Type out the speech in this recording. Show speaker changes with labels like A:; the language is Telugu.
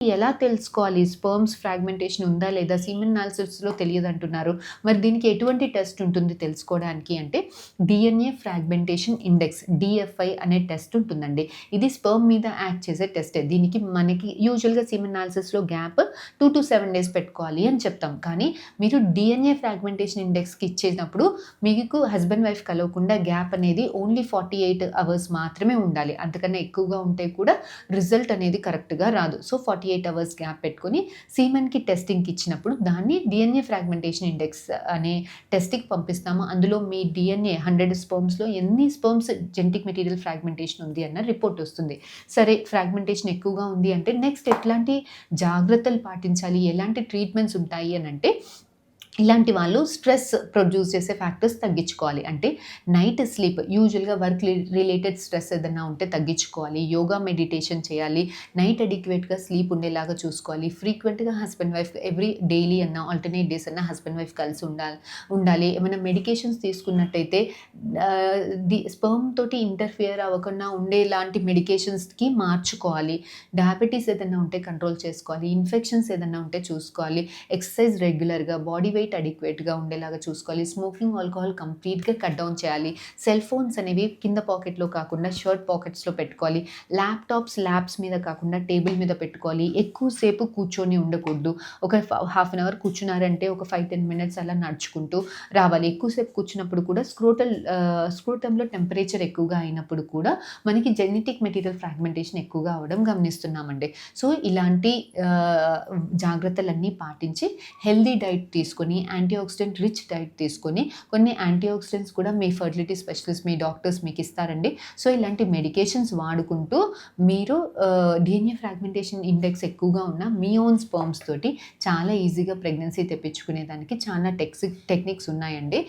A: ఎలా తెలుసుకోవాలి స్పెర్మ్స్ ఫ్రాగ్మెంటేషన్ ఉందా లేదా? సీమెన్ అనాలిసిస్‌లో తెలియదంటున్నారు. మరి దీనికి ఎటువంటి టెస్ట్ ఉంటుంది తెలుసుకోవడానికి అంటే డీఎన్ఏ ఫ్రాగ్మెంటేషన్ ఇండెక్స్ డీఎఫ్ఐ అనే టెస్ట్ ఉంటుందండి. ఇది స్పెర్మ్ మీద యాక్ట్ చేసే టెస్టే. దీనికి మనకి యూజువల్‌గా సీమెన్ అనాలిసిస్‌లో గ్యాప్ 2-7 డేస్ పెట్టుకోవాలి అని చెప్తాం. కానీ మీరు డీఎన్ఏ ఫ్రాగ్మెంటేషన్ ఇండెక్స్‌కి ఇచ్చేటప్పుడు మీకు హస్బెండ్ వైఫ్ కలవకుండా గ్యాప్ అనేది ఓన్లీ 48 అవర్స్ మాత్రమే ఉండాలి. అంతకన్నా ఎక్కువగా ఉంటే కూడా రిజల్ట్ అనేది కరెక్ట్‌గా రాదు. సో, 48 అవర్స్ గ్యాప్ పెట్టుకొని సీమెన్‌కి టెస్టింగ్‌కి ఇచ్చినప్పుడు దాన్ని డీఎన్ఏ ఫ్రాగ్మెంటేషన్ ఇండెక్స్ అనే టెస్ట్‌కి పంపిస్తాము. అందులో మీ డీఎన్ఏ 100 స్పెర్మ్స్‌లో ఎన్ని స్పెర్మ్స్ జెనెటిక్ మెటీరియల్ ఫ్రాగ్మెంటేషన్ ఉంది అన్న రిపోర్ట్ వస్తుంది. సరే ఫ్రాగ్మెంటేషన్ ఎక్కువగా ఉంది అంటే నెక్స్ట్ ఎట్లాంటి జాగ్రత్తలు పాటించాలి? ఎలాంటి ట్రీట్మెంట్స్ ఉంటాయి అనంటే ఇలాంటి వాళ్ళు స్ట్రెస్ ప్రొడ్యూస్ చేసే ఫ్యాక్టర్స్ తగ్గించుకోవాలి. అంటే నైట్ స్లీప్ యూజువల్‌గా వర్క్ రిలేటెడ్ స్ట్రెస్ ఏదన్నా ఉంటే తగ్గించుకోవాలి. యోగా, మెడిటేషన్ చేయాలి. నైట్ అడిక్వేట్‌గా స్లీప్ ఉండేలాగా చూసుకోవాలి. ఫ్రీక్వెంట్‌గా హస్బెండ్ వైఫ్ డైలీ అన్నా, ఆల్టర్‌నేట్ డేస్ అన్నా హస్బెండ్ వైఫ్ కలిసి ఉండాలి. ఏమైనా మెడికేషన్స్ తీసుకున్నట్టయితే స్పెర్మ్ తోటి ఇంటర్ఫియర్ అవ్వకుండా ఉండేలాంటి మెడికేషన్స్‌కి మార్చుకోవాలి. డయాబెటిస్ ఏదన్నా ఉంటే కంట్రోల్ చేసుకోవాలి. ఇన్ఫెక్షన్స్ ఏదన్నా ఉంటే చూసుకోవాలి. ఎక్సర్సైజ్ రెగ్యులర్‌గా, బాడీ వెయిట్ అడిక్వేట్‌గా ఉండేలాగా చూసుకోవాలి. స్మోకింగ్, ఆల్కహాల్ కంప్లీట్‌గా కట్ డౌన్ చేయాలి. సెల్ ఫోన్స్ అనేవి కింద పాకెట్‌లో కాకుండా షర్ట్ పాకెట్స్‌లో పెట్టుకోవాలి. ల్యాప్స్ మీద కాకుండా టేబుల్ మీద పెట్టుకోవాలి. ఎక్కువ సేపు కూర్చొని ఉండకూడదు. ఒక హాఫ్ అన్ అవర్ కూర్చున్నారంటే ఒక 5-10 మినిట్స్ అలా నడుచుకుంటూ రావాలి. ఎక్కువసేపు కూర్చున్నప్పుడు కూడా స్క్రోటమ్‌లో టెంపరేచర్ ఎక్కువగా అయినప్పుడు కూడా మనకి జెనెటిక్ మెటీరియల్ ఫ్రాగ్మెంటేషన్ ఎక్కువగా అవ్వడం గమనిస్తున్నామండి. సో, ఇలాంటి జాగ్రత్తలన్నీ పాటించి హెల్తీ డైట్ తీసుకొని, యాంటీఆక్సిడెంట్ రిచ్ డైట్ తీసుకొని, కొన్ని యాంటీఆక్సిడెంట్స్ కూడా మీ ఫెర్టిలిటీ స్పెషలిస్ట్, మీ డాక్టర్స్ మీకు ఇస్తారండి. సో, ఇలాంటి మెడికేషన్స్ వాడుకుంటూ మీరు డీఎన్ఏ ఫ్రాగ్మెంటేషన్ ఇండెక్స్ ఎక్కువగా ఉన్న మీ ఓన్ స్పెర్మ్స్ తోటి చాలా ఈజీగా ప్రెగ్నెన్సీ తెప్పించుకునేదానికి చాలా టెక్నిక్స్ ఉన్నాయండి.